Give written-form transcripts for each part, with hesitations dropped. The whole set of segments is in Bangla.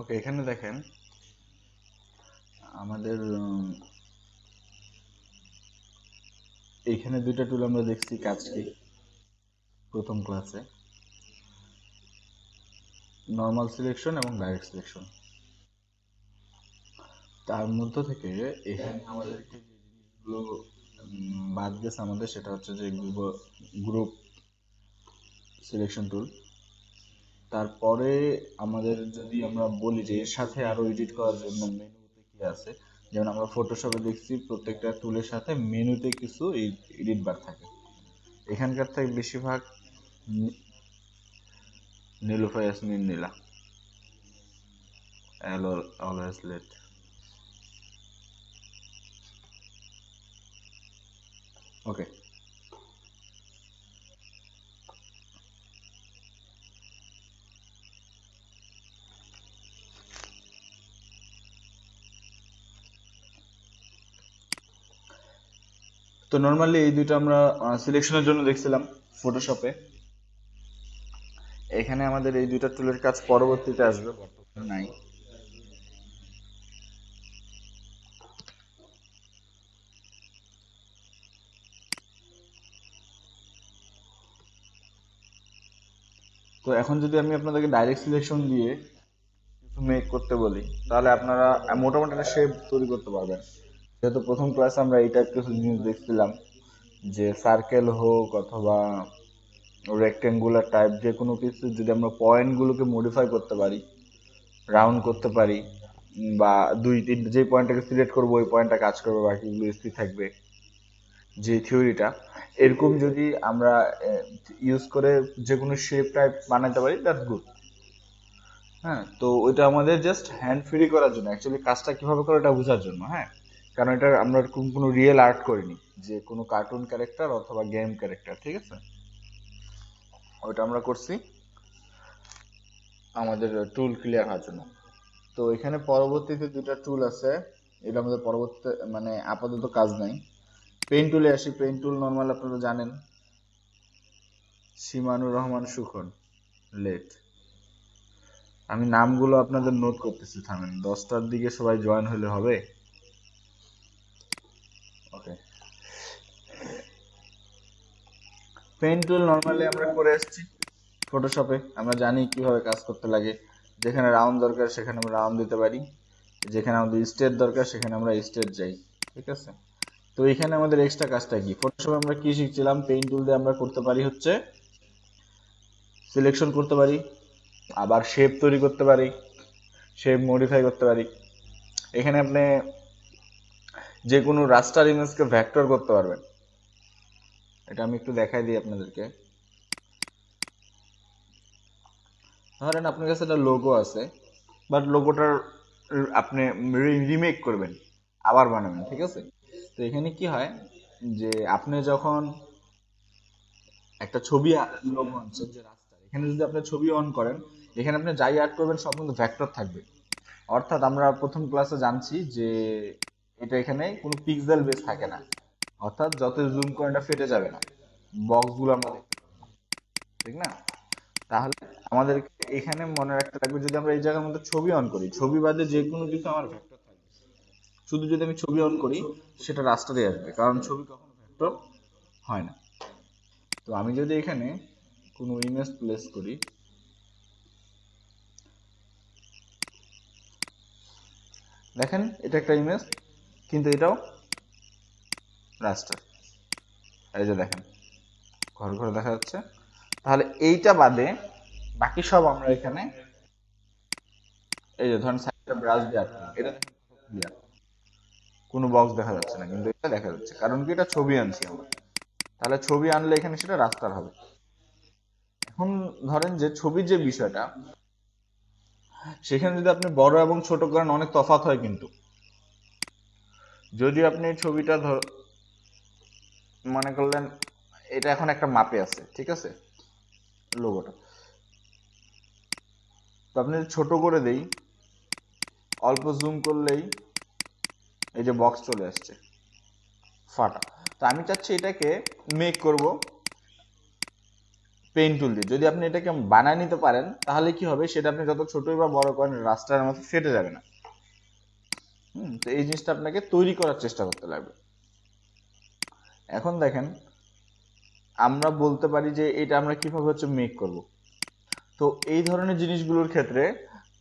ওকে, এখানে দেখেন আমাদের এইখানে দুইটা টুল আমরা দেখছি কাজ কি প্রথম ক্লাসে, নর্মাল সিলেকশন এবং ডাইরেক্ট সিলেকশন। তার মধ্য থেকে এখানে আমাদেরকে যে জিনিসগুলো বাদ গেছে আমাদের, সেটা হচ্ছে যে গ্রুপ সিলেকশন টুল। তারপরে আমাদের যদি আমরা বলি যে এর সাথে আরো এডিট করার জন্য মেনুতে কি আছে, যেমন আমরা ফটোশপে দেখছি প্রত্যেকটা টুলের সাথে মেনুতে কিছু এডিট বার থাকে। এখানকার থেকে বেশিরভাগ নীলুফা ইয়াসমিন নীলা অলওয়েজ লেট। ওকে, তো নর্মালি এই দুইটা আমরা সিলেকশনের জন্য দেখছিলাম ফটোশপে। এখানে আমাদের এই দুইটা টুলের কাজ পরবর্তীতে আসবে, বর্তমানে নাই। তো এখন যদি আমি আপনাদেরকে ডাইরেক্ট সিলেকশন দিয়ে কিছু মেক করতে বলি, তাহলে আপনারা মোটামুটি একটা শেপ তৈরি করতে পারবেন। যেহেতু প্রথম ক্লাসে আমরা এই টাইপ কিছু জিনিস দেখছিলাম, যে সার্কেল হোক অথবা রেক্টেঙ্গুলার টাইপ যে কোনো কিছু যদি আমরা পয়েন্টগুলোকে মডিফাই করতে পারি, রাউন্ড করতে পারি, বা দুই তিন যে পয়েন্টটাকে সিলেক্ট করবো ওই পয়েন্টটা কাজ করবে, বাকিগুলো স্থির থাকবে, যে থিওরিটা, এরকম যদি আমরা ইউজ করে যে কোনো শেপ টাইপ বানাতে পারি, দ্যাটস গুড। হ্যাঁ, তো ওইটা আমাদের জাস্ট হ্যান্ড ফ্রি করার জন্য, অ্যাকচুয়ালি কাজটা কিভাবে করে এটা বোঝার জন্য। হ্যাঁ, কারণ এটা আমরা কোনো রিয়েল আর্ট করিনি, যে কোনো কার্টুন ক্যারেক্টার অথবা গেম ক্যারেক্টার, ঠিক আছে, ওইটা আমরা করছি আমাদের টুল ক্লিয়ার হওয়ার জন্য। তো এখানে পরবর্তীতে দুটা টুল আছে, এটা আমাদের পরবর্তী মানে আপাতত কাজ নাই। পেন টুলে আসি। পেন টুল নর্মাল আপনারা জানেন, সীমানুর রহমান সুখন লেট। আমি নামগুলো আপনাদের নোট করতেছি, থামেন, 10টার দিকে সবাই জয়েন হলে হবে। ওকে, পেন টুল নর্মালি আমরা করে আসছি ফটোশপে, আমরা জানি কিভাবে কাজ করতে লাগে। যেখানে রাউন্ড দরকার সেখানে আমরা রাউন্ড দিতে পারি, যেখানে আমাদের স্টেট দরকার সেখানে আমরা স্টেট যাই, ঠিক আছে। তো এখানে আমাদের এক্সট্রা কাজটা কি, ফটোশপে আমরা কি শিখছিলাম, পেইন টুল দিয়ে আমরা করতে পারি হচ্ছে সিলেকশন করতে পারি, আবার শেপ তৈরি করতে পারি, শেপ মডিফাই করতে পারি। এখানে আপনি যে কোনো রাস্টার ইমেজকে ভেক্টর করতে পারবেন। এটা আমি একটু দেখাই দিই আপনাদেরকে। ধরেন আপনার কাছে একটা লোগো আছে, বাট লোগোটার আপনি রিমেক করবেন, আবার বানাবেন, ঠিক আছে। তো এখানে কি হয়, যে আপনি যখন একটা ছবি লোগো আনছেন যে রাস্তার, এখানে যদি আপনি ছবি অন করেন, এখানে আপনি যাই অ্যাড করবেন সব কিন্তু ভেক্টর থাকবে। অর্থাৎ আমরা প্রথম ক্লাসে জানছি যে এটা এখানে কোনো পিক্সেল বেস থাকে না, অর্থাৎ যত জুম করে এটা ফেটে যাবে না, বক্সগুলো আমরা দেখতে পাবো, ঠিক না। তাহলে আমাদের এখানে মনে রাখতে লাগবে, যদি আমরা এই জায়গার মধ্যে ছবি অন করি, ছবি বাদে যে কোনো কিছু আমার ভেক্টর থাকবে, শুধু যদি আমি ছবি অন করি সেটা রাস্টারে আসবে, কারণ ছবি কখনো ভেক্টর হয় না। তো আমি যদি এখানে কোনো ইমেজ প্লেস করি, দেখেন এটা একটা ইমেজ, কিন্তু এটাও রাস্টার। এই যে দেখেন ঘর ঘর দেখা যাচ্ছে। তাহলে এইটা বাদে বাকি সব আমরা এখানে, এই যে ধরেন সাইডটা ব্রাশ দিয়ে আটকানো, এটা দেখেন ক্লিয়ার, কোনো বক্স দেখা যাচ্ছে না, কিন্তু এটা দেখা যাচ্ছে, কারণ কি এটা ছবি আনছি আমরা। তাহলে ছবি আনলে এখানে সেটা রাস্টার হবে। এখন ধরেন যে ছবির যে বিষয়টা, সেখানে যদি আপনি বড় এবং ছোট করেন অনেক তফাৎ হয়, কিন্তু যদি আপনি ছবিটা মনে করলেন এটা এখন একটা মাপে আছে, ঠিক আছে, লোগোটা, তো আপনি ছোট করে দেই, অল্প জুম করলেই এই যে বক্স চলে আসছে ফাটা। তো আমি চাচ্ছি এটাকে মেক করব পেন টুল দিয়ে যদি আপনি এটাকে বানায় নিতে পারেন তাহলে কি হবে, সেটা আপনি যত ছোটই বা বড় করেন রাস্টারের মতো ফেটে যাবে না। তো এই জিনিসটা আপনাকে তৈরি করার চেষ্টা করতে লাগবে। এখন দেখেন আমরা বলতে পারি যে এটা আমরা কিভাবে হচ্ছে মেক করব। তো এই ধরনের জিনিসগুলোর ক্ষেত্রে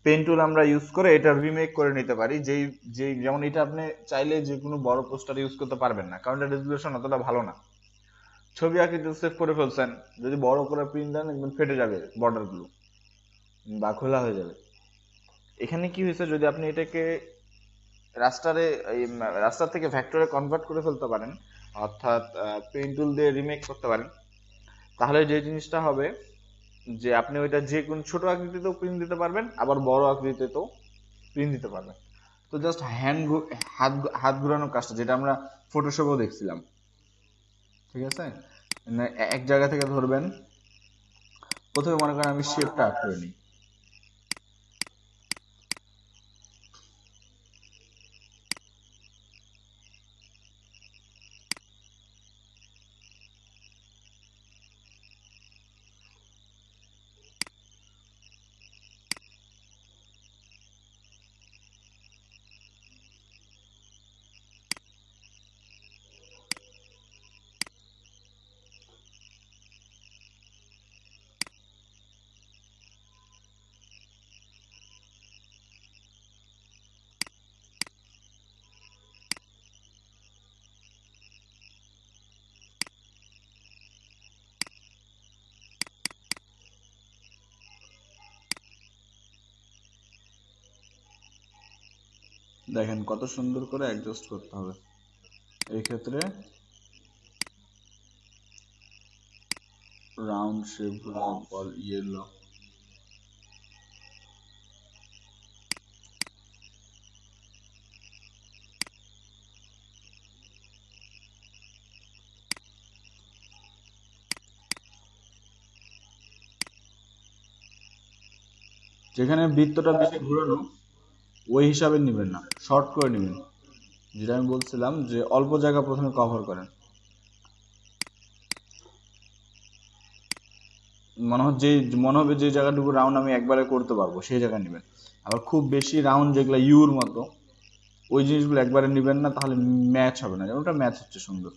পেন টুল আমরা ইউজ করে এটা রিমেক করে নিতে পারি। যেই যেই যেমন এটা আপনি চাইলে যে কোনো বড় পোস্টার ইউজ করতে পারবেন না, কারণ এটা রেজুলেশন অতটা ভালো না। ছবি আঁকিতে সেভ করে ফেলছেন, যদি বড় করে প্রিন্ট দেন একদম ফেটে যাবে বর্ডারগুলো বা খোলা হয়ে যাবে। এখানে কি হয়েছে, যদি আপনি এটাকে রাস্টারে রাস্টার থেকে ভেক্টরে কনভার্ট করে ফেলতে পারেন, অর্থাৎ পেন টুল দিয়ে রিমেক করতে পারেন, তাহলে যে জিনিসটা হবে যে আপনি ওইটা যে কোনো ছোট আকৃতিতেও প্রিন্ট দিতে পারবেন, আবার বড় আকৃতিতেও প্রিন্ট দিতে পারবেন। তো জাস্ট হাত হাত ঘুরানোর কাজটা যেটা আমরা ফটোশপেও দেখছিলাম, ঠিক আছে। এক জায়গা থেকে ধরবেন, প্রথমে মনে করেন আমি শেপটা আঁক করে নিই। দেখেন কত সুন্দর করে অ্যাডজাস্ট করতে হবে। এই ক্ষেত্রে রাউন্ড শেপ গুলো বল ইয়েলো, যেখানে বৃত্তটা বেশি ঘুরানো ওই হিসাবে নেবেন না, শর্ট করে নেবেন। যেটা আমি বলছিলাম যে অল্প জায়গা প্রথমে কভার করেন, মনে হবে যে জায়গাটুকু রাউন্ড আমি একবারে করতে পারবো সেই জায়গায় নেবেন। আবার খুব বেশি রাউন্ড যেগুলো ইউর মতো ওই জিনিসগুলো একবারে নেবেন না, তাহলে ম্যাচ হবে না। যেমন ওটা ম্যাচ হচ্ছে সুন্দর।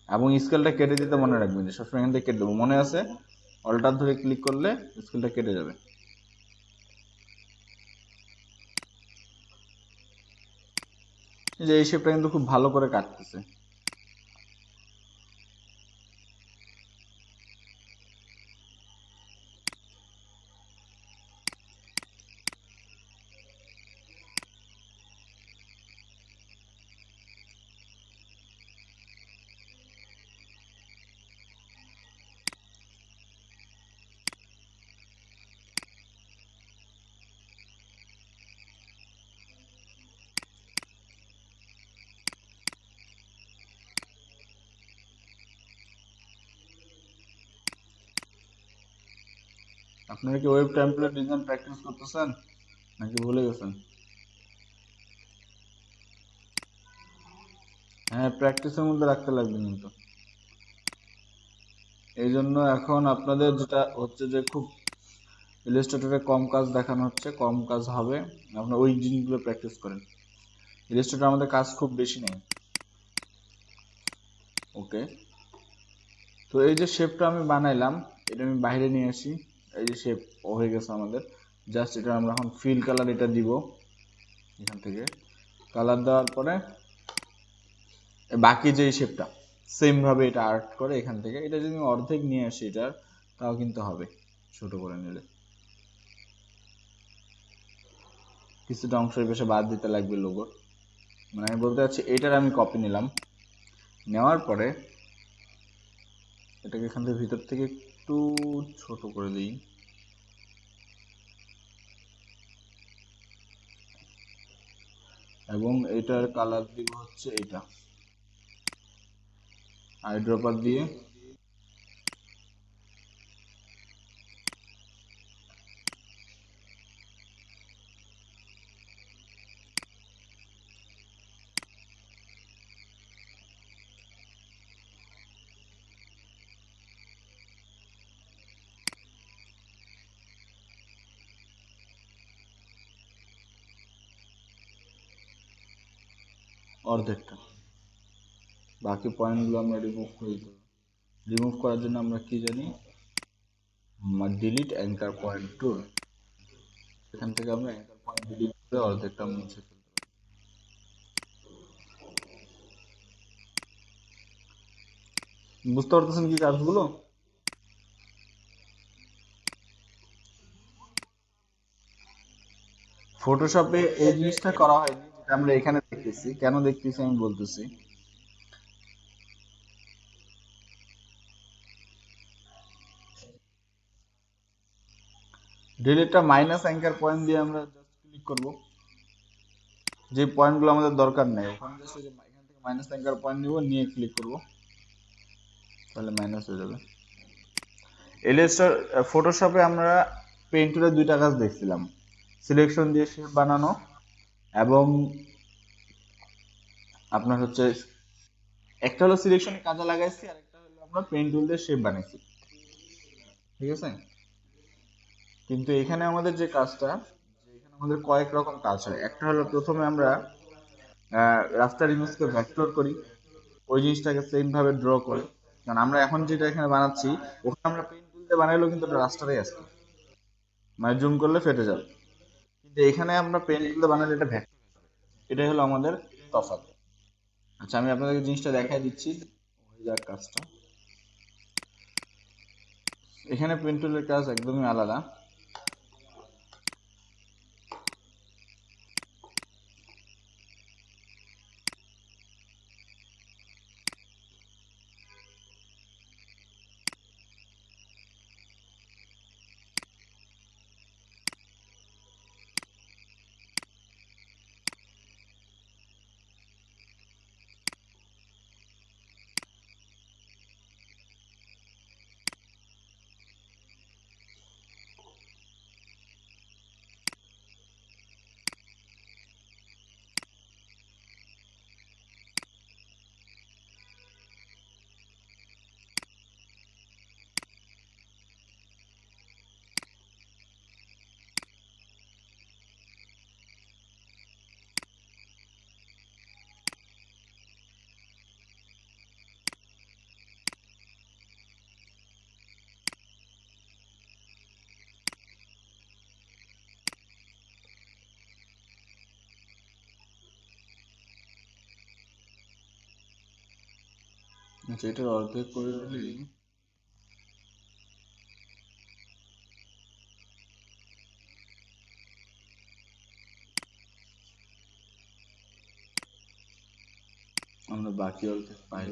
এবং স্কেলটা কেটে দিতে মনে রাখবেন যে সবসময় এখান থেকে কেটে দেবো, মনে আছে অল্টার ধরে ক্লিক করলে স্কেলটা কেটে যাবে। এই যে এই শেপটা কিন্তু খুব ভালো করে কাটতেছে। আপনারা কি ওয়েব টেমপ্লেট ডিজাইন প্র্যাকটিস করতেছেন নাকি ভুলে গেছেন? হ্যাঁ, প্র্যাকটিসের মধ্যে রাখতে লাগবে কিন্তু। এই জন্য এখন আপনাদের যেটা হচ্ছে যে খুব ইলাস্ট্রেটরে কম কাজ দেখানো হচ্ছে, কম কাজ হবে, আপনার ওই জিনিসগুলো প্র্যাকটিস করেন। ইলাস্ট্রেটর আমাদের কাজ খুব বেশি নেই। ওকে, তো এই যে শেপটা আমি বানাইলাম, এটা আমি বাইরে নিয়ে আসি। এই যে শেপ হয়ে গেছে আমাদের। জাস্ট এটা আমরা এখন ফিল কালার এটা দিব এখান থেকে। কালার দেওয়ার পরে বাকি যে শেপটা সেম ভাবে এটা আর্ট করে এখান থেকে এটা যদি আমি অর্ধেক নিয়ে আসি এটার, তাও কিন্তু হবে ছোট করে নিলে। কিছুটা অংশের পেশে বাদ দিতে লাগবে লোগোর। মানে আমি বলতে চাচ্ছি এটার আমি কপি নিলাম, নেওয়ার পরে এটাকে এখান থেকে ভিতর থেকে একটু ছোট করে দিই। এবং এটার কালার দিব হচ্ছে এটা আইড্রপার দিয়ে। অর্ধেকটা। বাকি পয়েন্টগুলো আমরা রিমুভ করে দিতে হবে। রিমুভ করার জন্য আমরা কি জানি, ডিলিট অ্যাঙ্কার পয়েন্ট টুল। এখান থেকে আমরা অ্যাঙ্কার পয়েন্ট ডিলিট করে অর্ধেকটা মুছে ফেলতে পারি। বুঝতে পারতেছেন কি কাজগুলো? ফটোশপে এই জিনিসটা করা হয়নি, যেটা আমরা এখানে দেখতেছি। কেন দেখতেছি আমি বলতেছি। ডিলিটটা মাইনাস অ্যাঙ্কার পয়েন্ট দিয়ে আমরা জাস্ট ক্লিক করব, যে পয়েন্টগুলো আমাদের দরকার নেই ওখানে জাস্ট এখান থেকে মাইনাস অ্যাঙ্কার পয়েন্ট নিব, নিয়ে ক্লিক করব, তাহলে মাইনাস হয়ে যাবে। ইলাস্ট্রেটর ফটোশপে আমরা পেইন্ট টুলের দুইটা কাজ দেখছিলাম, সিলেকশন দিয়ে শেপ বানানো এবং আপনার হচ্ছে একটা হলো সিলেকশনে কাজে লাগাইছি আর একটা হলো আমরা পেইন্ট টুল দিয়ে শেপ বানাইছি, ঠিক আছে? কিন্তু এখানে আমাদের যে কাজটা, যে এখানে আমাদের কয়েক রকম কাজ হয়। একটা হলো প্রথমে আমরা রাস্তার ইমেজকে ভেক্টর করি, ওই জিনিসটাকে সেম ভাবে ড্র করি। কারণ আমরা এখন যেটা এখানে বানাচ্ছি, ওখানে আমরা পেইন্ট টুল দিয়ে বানাইলেও কিন্তু রাস্তাটাই আসছে, মানে জুম করলে ফেটে যাবে। কিন্তু এখানে আমরা পেইন্ট টুল দিয়ে বানালে এটা ভেক্টর, এটাই হলো আমাদের তফাৎ। আচ্ছা, আমি আপনাদেরকে জিনিসটা দেখাই দিচ্ছি, হয়ে যাক কাজটা। এখানে পেইন্ট টুলের কাজ একদমই আলাদা। আচ্ছা, এটার অর্ধেক করে দিলেই আমরা বাকি অর্ধেক পাই।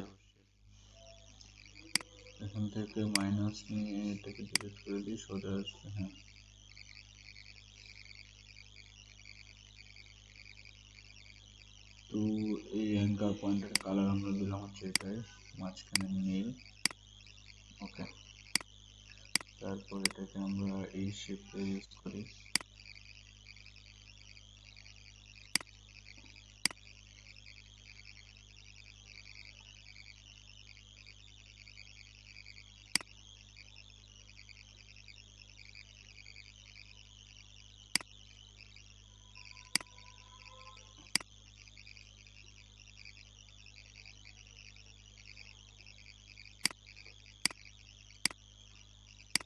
এখান থেকে মাইনাস নিয়ে এটাকে ডিলিট করে দিই, সোজা আসবে। হ্যাঁ, তো এই অ্যাঙ্কার পয়েন্টের কালার আমরা দিলাম হচ্ছে এটাই, মাঝখানে নীল। ওকে, তারপর এটাকে আমরা এই শেপে ইউজ করি।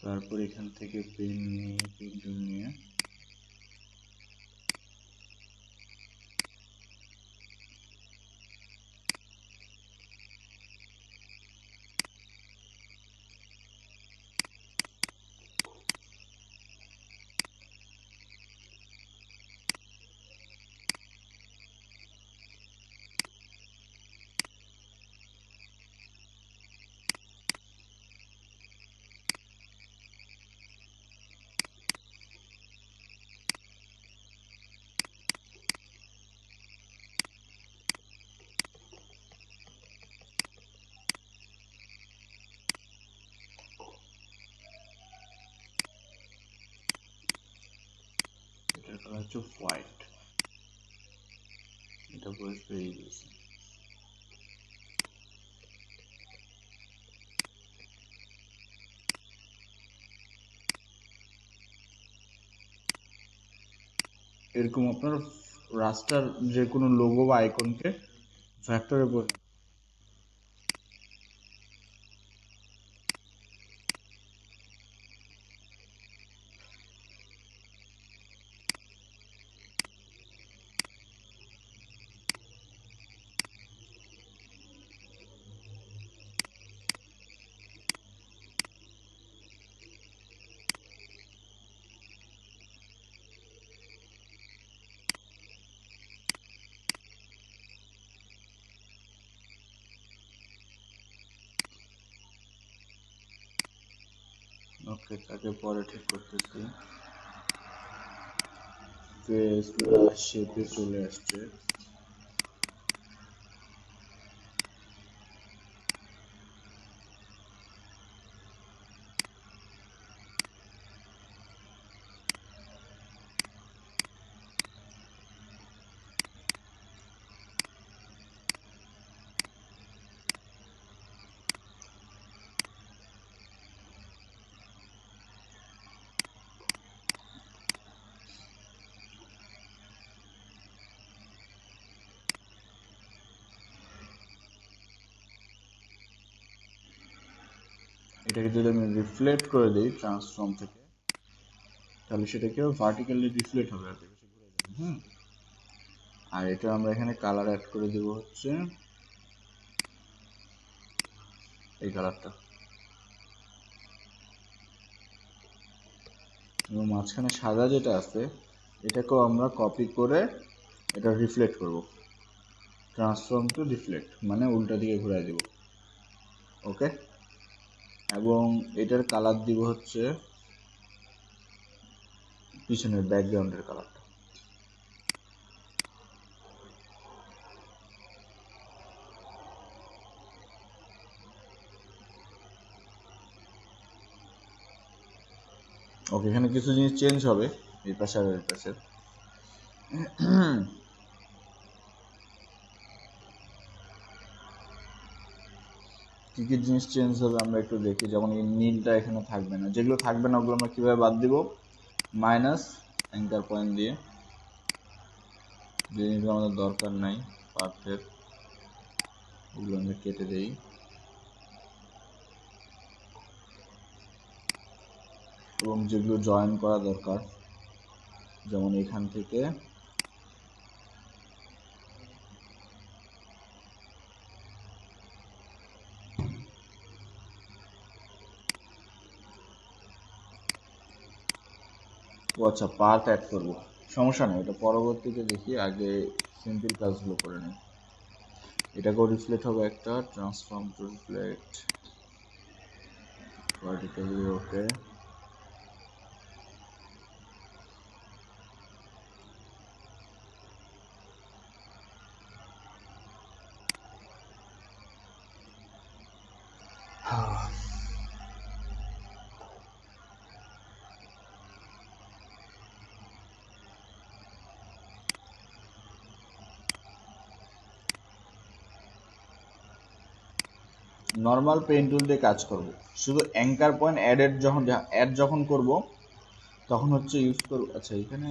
তারপর এখান থেকে পেন নিয়ে, পেন টুল নিয়ে এটার কালার হচ্ছে হোয়াইট, এটা বয়স বেরিয়ে গেছে। এরকম আপনার রাস্টার যে কোনো লোগো বা আইকনকে ফ্যাক্টরে পড়ে। ওকে, তাকে পরে ঠিক করতেছি। ফেস প্লাস শেপে চলে আসছে। এটাকে যদি আমি রিফ্লেক্ট করে দিই ট্রান্সফর্ম থেকে, তাহলে সেটাকেও ভার্টিক্যালি রিফ্লেক্ট হবে আর কি, বেশি ঘুরে যাবে। আর এটা আমরা এখানে কালার অ্যাড করে দেব হচ্ছে এই কালারটা, এবং মাঝখানে সাদা যেটা আছে এটাকেও আমরা কপি করে এটা রিফ্লেক্ট করব, ট্রান্সফর্ম টু রিফ্লেক্ট মানে উল্টা দিকে ঘুরাই দেব। ওকে, এবং এটার কালার দিব হচ্ছে পিছনের ব্যাকগ্রাউন্ডের কালারটা। ওকে, এখানে কিছু জিনিস চেঞ্জ হবে এই পাশে আর এই পাশে। কি কি জিনিস চেঞ্জ হবে আমরা একটু দেখি। যেমন এই নীলটা এখানে থাকবে না, যেগুলো থাকবে না ওগুলো আমরা কিভাবে বাদ দিব, মাইনাস অ্যাঙ্কার পয়েন্ট দিয়ে। যে জিনিসগুলো আমাদের দরকার নাই পার্থের ওগুলো আমরা কেটে দেই। এবং যেগুলো জয়েন করা দরকার, যেমন এখান থেকে আচ্ছা পার্ট অ্যাড করবো, সমস্যা নেই, এটা পরবর্তীতে দেখি, আগে সিম্পল কাজগুলো করে নিই। এটাকেও রিফ্লেক্ট হবে একটা, transform to reflect vertically. Okay, normal pen tool দিয়ে কাজ করব, শুধু অ্যাঙ্কার পয়েন্ট অ্যাড যখন করব তখন হচ্ছে ইউজ করব। আচ্ছা এখানে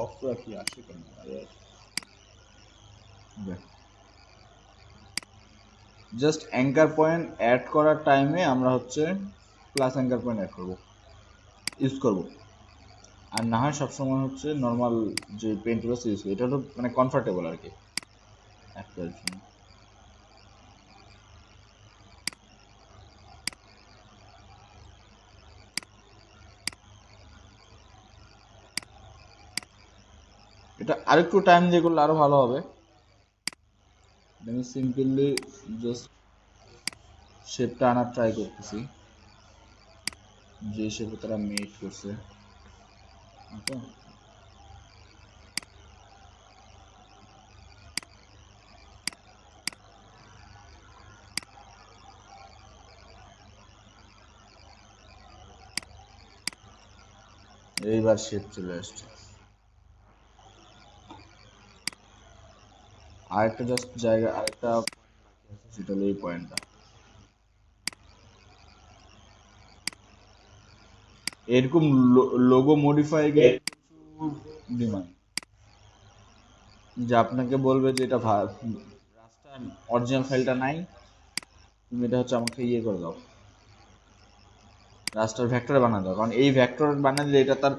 অফ রাখি, আসে কেন? জাস্ট অ্যাঙ্কার পয়েন্ট অ্যাড করার টাইমে আমরা হচ্ছে প্লাস অ্যাঙ্কার পয়েন্ট অ্যাড করব, ইউজ করব। আর না হয় সবসময় হচ্ছে নর্মাল যে পেন টুল আছে ইউজ করি, এটা হলো মানে কমফর্টেবল আর কি অ্যাপ্লাইয়ের জন্য। এটা আরেকটু টাইম দিয়ে করলে আরো ভালো হবে। আমি সিম্পলি জাস্ট শেপটা আনার ট্রাই করতেছি, যে শেপে তারা মেড করছে। ওকে, এইবার শেপ চলে আসছে। আরেকটা জাস্ট জায়গা, আরেকটা সেটা হলো এই পয়েন্টটা। এরকম লোগো মডিফাই গেলে ডিমান্ড যে আপনাকে বলবে যে এটা রাস্টার অরিজিনাল ফাইলটা নাই, তুমি এটা হচ্ছে আমাকে ইয়ে করে দাও, রাস্টার ভেক্টরে বানা দাও, কারণ এই ভেক্টর বানিয়ে দিলে এটা তার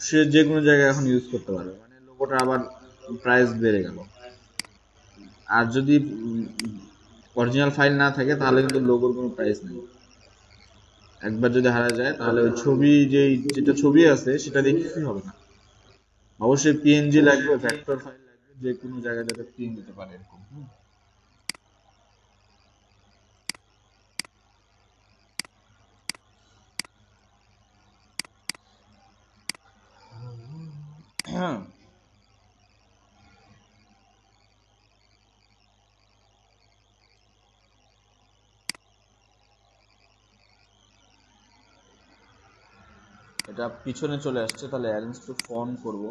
সে যে কোনো জায়গায় এখন ইউজ করতে পারবে, মানে লোগোটা আবার প্রাইস বেড়ে গেল। আর যদি অরিজিনাল ফাইল না থাকে তাহলে কিন্তু লোগোর কোনো প্রাইস নেই। একবার যদি হারা যায় তাহলে ওই ছবি যেটা ছবি আছে সেটা দিয়ে কিছুই হবে না। অবশ্যই পিএনজি লাগবে, ভেক্টর ফাইল লাগবে, যে কোনো জায়গায় যাতে প্রিন্ট দিতে পারে এরকম। এটা পিছনে চলে আসছে, তাহলে অ্যারেঞ্জ টু ফন করব।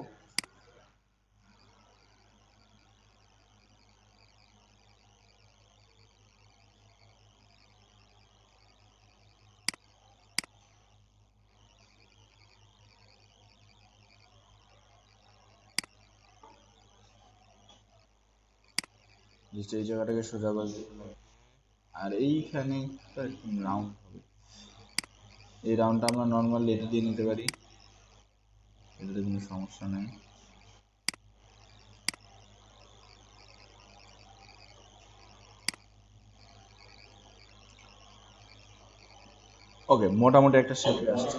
জাস্ট এই জায়গাটাকে সোজা করে দিই। আর এইখানে রাউন্ড হবে, এই রাউন্ডটা আমরা নর্মালি এটা দিয়ে নিতে পারি, এটাতে কোনো সমস্যা নেই। ওকে, মোটামুটি একটা শেপে আসছে।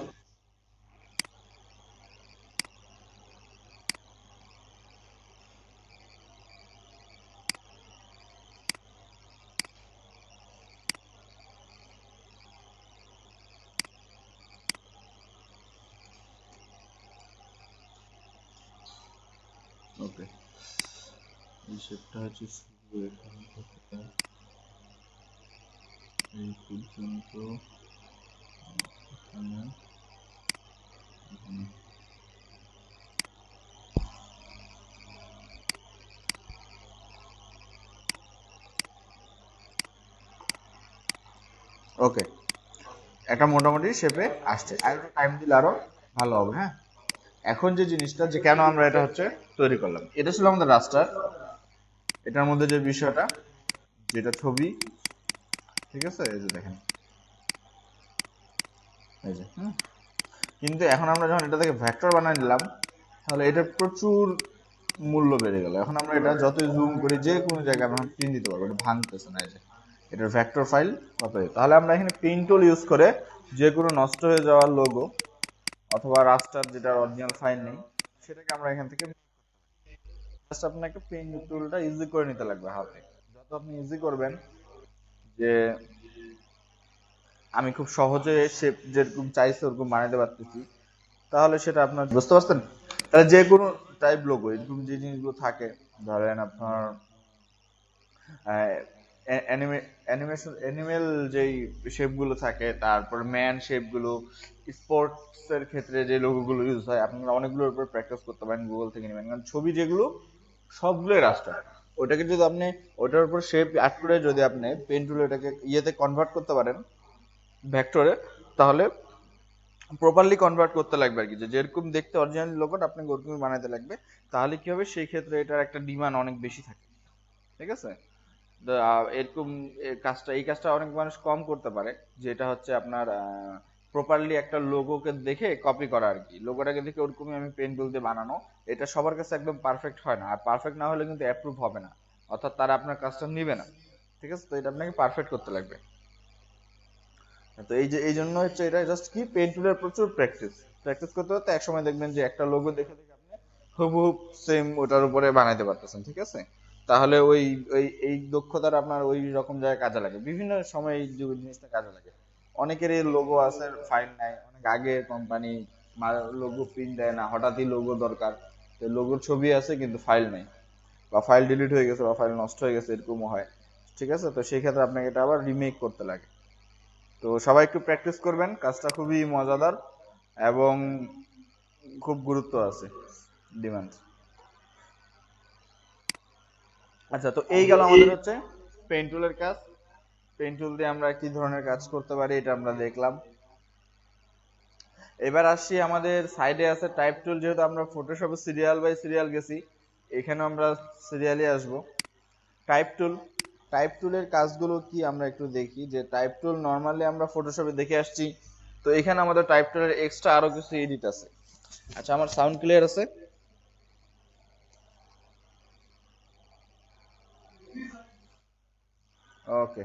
ওকে, এই শেপটা হচ্ছে শুরু এখান থেকে এই পর্যন্ত, এখানে, এখানে। ওকে, একটা মোটামুটি শেপে আসছে, আর একটু টাইম দিলে আরো ভালো হবে। হ্যাঁ, এখন যে জিনিসটা, যে কেন আমরা এটা হচ্ছে তৈরি করলাম, এটা ছিল আমাদের রাস্টার। এটার মধ্যে যে বিষয়টা, যেটা ছবি, ঠিক আছে, এই যে দেখেন, এই যে কিন্তু এখন আমরা যখন এটা থেকে ভেক্টর বানাই নিলাম, তাহলে এটা প্রচুর মূল্য বেড়ে গেল। এখন আমরা এটা যতই জুম করি যে কোনো জায়গায় আমরা প্রিন্ট দিতে পারবো, এটা ভাঙতেছে না। এই যে এটার ভেক্টর ফাইল কত, তাহলে আমরা এখানে পেইন্ট টুল ইউজ করে যে কোনো নষ্ট হয়ে যাওয়ার লোগো অথবা রাস্টার যেটা অরিজিনাল ফাইল নেই, সেটাকে আমরা এখান থেকে জাস্ট আপনাকে পেইন্ট টুলটা ইজি করে নিতে লাগবে হাতে। যত আপনি ইজি করবেন যে আমি খুব সহজে শেপ যেরকম চাইছে ওরকম বানাতে পারতেছি, তাহলে সেটা আপনার, বুঝতে পারছেন? তাহলে যে কোনো টাইপ লোগো এরকম যে জিনিসগুলো থাকে, ধরেন আপনার অ্যানিমেশন অ্যানিমেল যেই শেপগুলো থাকে, তারপর ম্যান শেপগুলো, স্পোর্টসের ক্ষেত্রে যে লোগোগুলো ইউজ হয়, আপনারা অনেকগুলোর উপর প্র্যাকটিস করতে পারেন, গুগল থেকে নেবেন। কারণ ছবি যেগুলো সবগুলোই রাস্টার, ওটাকে যদি আপনি ওটার উপর শেপ অ্যাড করে যদি আপনি পেন টুলে ওটাকে ইয়েতে কনভার্ট করতে পারেন, ভেক্টরে, তাহলে প্রপারলি কনভার্ট করতে লাগবে আর কি, যে যেরকম দেখতে অরিজিনাল লোগোটা আপনাকে ওরকমই বানাতে লাগবে। তাহলে কি হবে, সেই ক্ষেত্রে এটার একটা ডিমান্ড অনেক বেশি থাকে। ঠিক আছে, এরকম এই কাজটা অনেক মানুষ কম করতে পারে, যেটা হচ্ছে আপনার প্রপারলি একটা লোগোকে দেখে কপি করা আর কি, লোগোটাকে দেখে ওরকমই আমি পেন টুল দিয়ে বানানো। এটা সবার কাছে একদম পারফেক্ট হয় না, আর পারফেক্ট না হলে কিন্তু অ্যাপ্রুভ হবে না, অর্থাৎ তারা আপনার কাজটা নিবে না। ঠিক আছে, তো এটা আপনাকে পারফেক্ট করতে লাগবে। তো এই জন্য হচ্ছে এটা জাস্ট কি, পেন টুলের প্রচুর প্র্যাকটিস প্র্যাকটিস করতে করতে এক সময় দেখবেন যে একটা লোগো দেখে দেখে আপনি হুবহুব সেম ওটার উপরে বানাইতে পারতেছেন। ঠিক আছে, তাহলে ওই ওই এই দক্ষতাটা আপনার ওই রকম জায়গায় কাজে লাগে, বিভিন্ন সময় এই জিনিসটা কাজে লাগে। অনেকেরই লোগো আছে, ফাইল নাই, অনেক আগে কোম্পানি লোগো প্রিন্ট দেয় না, হঠাৎই লোগো দরকার, তো লোগোর ছবি আছে কিন্তু ফাইল নাই, বা ফাইল ডিলিট হয়ে গেছে, বা ফাইল নষ্ট হয়ে গেছে, এরকমও হয়। ঠিক আছে, তো সেই ক্ষেত্রে আপনাকে এটা আবার রিমেক করতে লাগে। তো সবাই একটু প্র্যাকটিস করবেন, কাজটা খুবই মজাদার এবং খুব গুরুত্ব আছে, ডিমান্ড। আচ্ছা, তো এই গেল আমাদের হচ্ছে পেইন্ট টুলের কাজ। পেইন্ট টুল দিয়ে আমরা কি ধরনের কাজ করতে পারি এটা আমরা দেখলাম। এবার আসছি আমাদের সাইডে আছে টাইপ টুল। যেহেতু আমরা ফটোশপে সিরিয়াল বাই সিরিয়াল গেছি, এখানে আমরা সিরিয়ালি আসব। টাইপ টুল, টাইপ টুলের কাজগুলো কি আমরা একটু দেখি, যে টাইপ টুল নর্মালি আমরা ফটোশপে দেখে আসছি, তো এখানে আমাদের টাইপ টুলের এক্সট্রা আরো কিছু এডিট আছে। আচ্ছা, আমার সাউন্ড ক্লিয়ার আছে? ওকে।